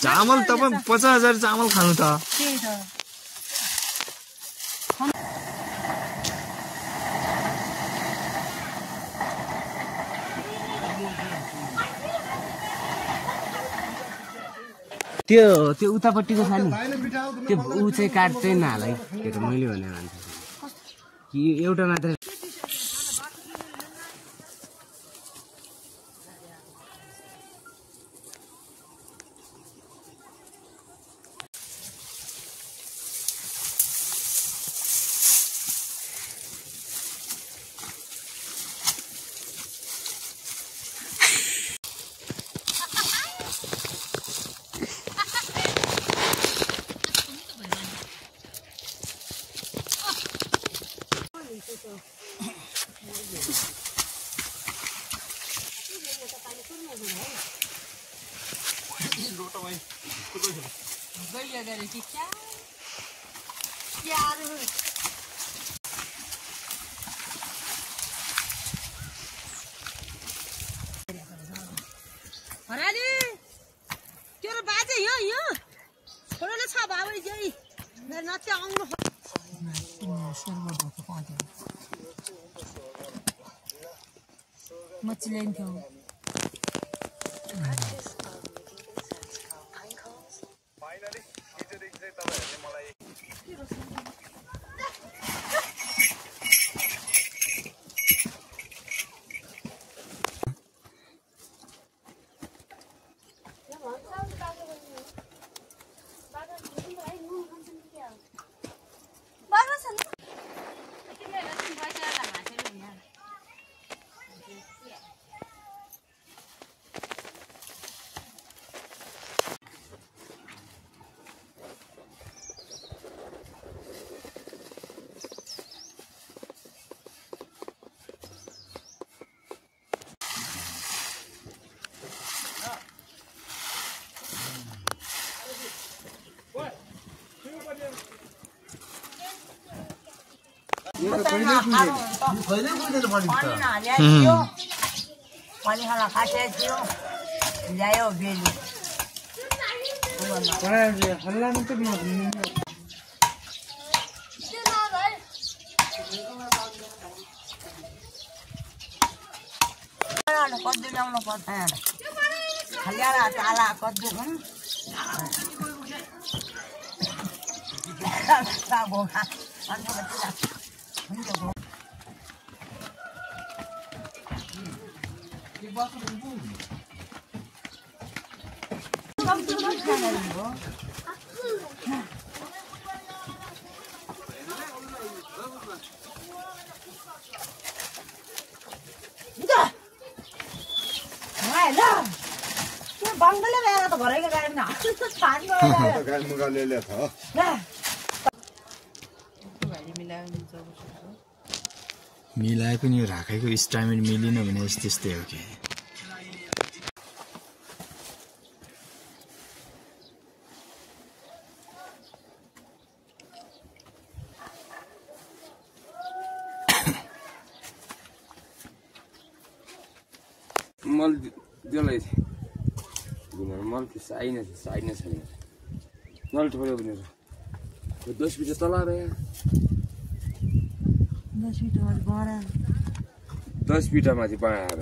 चामल तपाईं 50,000 चामल खानु त त्यही त त्यो उतापट्टिको छ नि त्यो उ चाहिँ काट्दैन हालै त्यो त मैले भने मान्छे कि एउटा मात्र हराली तेरो बाजे यहाँ छोडले छ बाबै जै नत्ते आउनु मच्छी ल्याइन्थ्यो पानी खाना खाते थियो ल्यायो बेली हल्ला में तो कद्दू ल्याउनु पर्छ हल्ला ताला कद्दू बंगले गया तो घरे के गाड़ी ना पानी गाड़ी मुगा ले ले था मिलाएको नि राखेको स्टामिन मिलिन भने यस्तै हो के मल दिलाई मल छैन मल ठोल्यो भने 10 बिटा तल आए 10 बिटा माथि पाएर